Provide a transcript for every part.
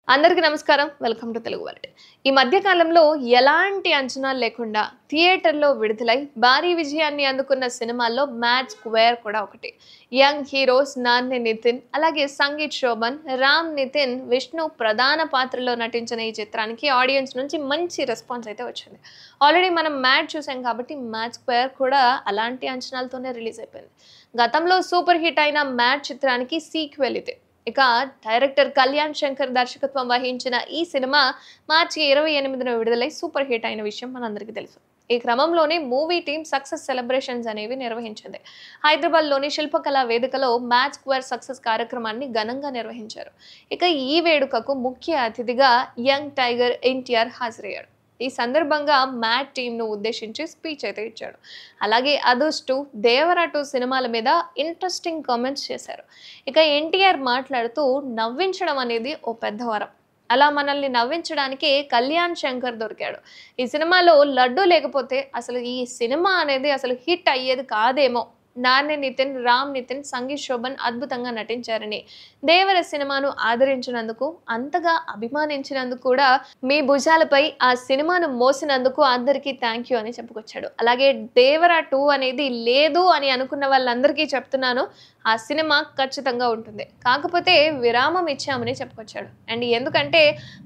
అందరికీ నమస్కారం. Welcome to Telugu world. ఈ మధ్య కాలంలో ఎలాంటి అంచనాలు లేకుండా థియేటర్‌లో విడుదలై భారీ విజయాన్ని అందుకున్న సినిమాల్లో 'మ్యాడ్ స్క్వేర్' కూడా ఒకటి. యంగ్ హీరోస్ నాని నితిన్, అలాగే సంగీత్ శోభన్, రామ్ నితిన్, విష్ణు ప్రధాన పాత్రలో నటించిన ఈ చిత్రానికి ఆడియన్స్ నుంచి మంచి రెస్పాన్స్ అయితే వచ్చింది. ఆల్రెడీ మనం 'మ్యాడ్' చూసాం కాబట్టి 'మ్యాడ్ స్క్వేర్' కూడా అలాంటి అంచనాలతోనే రిలీజ్ అయిపోయింది. గతంలో సూపర్ హిట్ అయిన 'మ్యాడ్' చిత్రానికి సీక్వెల్ ఇది. ఇక డైరెక్టర్ కళ్యాణ్ శంకర్ దర్శకత్వం వహించిన ఈ సినిమా మార్చి 28న విడుదలై సూపర్ హిట్ అయిన విషయం మనందరికీ తెలుసు. ఈ క్రమంలోనే మూవీ టీమ్ సక్సెస్ సెలబ్రేషన్స్ అనేవి నిర్వహించింది. హైదరాబాద్లోని శిల్పకళా వేదికలో మ్యాడ్ స్క్వేర్ సక్సెస్ కార్యక్రమాన్ని ఘనంగా నిర్వహించారు. ఇక ఈ వేడుకకు ముఖ్య అతిథిగా యంగ్ టైగర్ ఎన్టీఆర్ హాజరయ్యాడు. ఈ సందర్భంగా మ్యాడ్ టీమ్‌ను ఉద్దేశించి స్పీచ్ అయితే ఇచ్చాడు. అలాగే 'అదుర్స్ 2', 'దేవర 2' సినిమాల మీద ఇంట్రెస్టింగ్ కామెంట్స్ చేశారు. ఇక ఎన్టీఆర్ మాట్లాడుతూ నవ్వించడం అనేది ఓ పెద్ద వరం. అలా మనల్ని నవ్వించడానికే కళ్యాణ్ శంకర్ దొరికాడు. ఈ సినిమాలో లడ్డు లేకపోతే అసలు ఈ సినిమా అనేది అసలు హిట్ అయ్యేది కాదేమో. నాని నితిన్, రామ్ నితిన్, సంగీత్ శోభన్ అద్భుతంగా నటించారని, దేవర సినిమాను ఆదరించినందుకు, అంతగా అభిమానించినందుకు కూడా మీ భుజాలపై ఆ సినిమాను మోసినందుకు అందరికీ థ్యాంక్ యూ అని చెప్పుకొచ్చాడు. అలాగే 'దేవర 2' అనేది లేదు అని అనుకున్న వాళ్ళందరికీ చెప్తున్నాను, ఆ సినిమా ఖచ్చితంగా ఉంటుంది. కాకపోతే విరామం ఇచ్చామని చెప్పుకొచ్చాడు. అండ్ ఎందుకంటే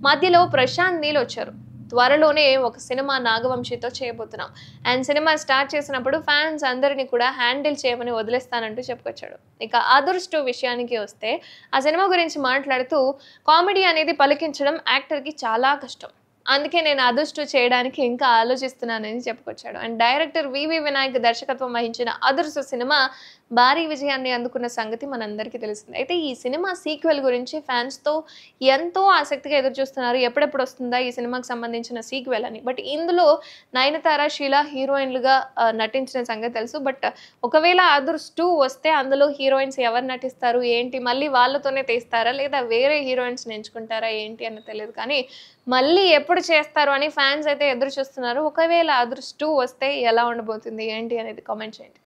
మధ్యలో ప్రశాంత్ నీల్ వచ్చారు. త్వరలోనే ఒక సినిమా నాగవంశితో చేయబోతున్నాం. అండ్ సినిమా స్టార్ట్ చేసినప్పుడు ఫ్యాన్స్ అందరినీ కూడా హ్యాండిల్ చేయమని వదిలేస్తానంటూ చెప్పుకొచ్చాడు. ఇక 'అదుర్స్ 2' విషయానికి వస్తే ఆ సినిమా గురించి మాట్లాడుతూ, కామెడీ అనేది పలికించడం యాక్టర్‌కి చాలా కష్టం. అందుకే నేను 'అదుర్స్ 2' చేయడానికి ఇంకా ఆలోచిస్తున్నానని చెప్పుకొచ్చాడు. అండ్ డైరెక్టర్ వివి వినాయక్ దర్శకత్వం వహించిన 'అదుర్స్' సినిమా భారీ విజయాన్ని అందుకున్న సంగతి మనందరికీ తెలిసిందే. అయితే ఈ సినిమా సీక్వెల్ గురించి ఫ్యాన్స్‌తో ఎంతో ఆసక్తిగా ఎదురుచూస్తున్నారు. ఎప్పుడెప్పుడు వస్తుందా ఈ సినిమాకి సంబంధించిన సీక్వెల్ అని. బట్ ఇందులో నయనతార, షీలా హీరోయిన్‌లుగా నటించిన సంగతి తెలుసు. బట్ ఒకవేళ 'అదుర్స్ 2' వస్తే అందులో హీరోయిన్స్ ఎవరు నటిస్తారు, ఏంటి, మళ్ళీ వాళ్ళతోనే తీస్తారా లేదా వేరే హీరోయిన్స్‌ని ఎంచుకుంటారా ఏంటి అన్నది తెలీదు. కానీ మళ్ళీ ఎప్పుడు చేస్తారు అని ఫ్యాన్స్ అయితే ఎదురు చూస్తున్నారు. ఒకవేళ 'అదుర్స్ 2' వస్తే ఎలా ఉండబోతుంది ఏంటి అనేది కామెంట్ చేయండి.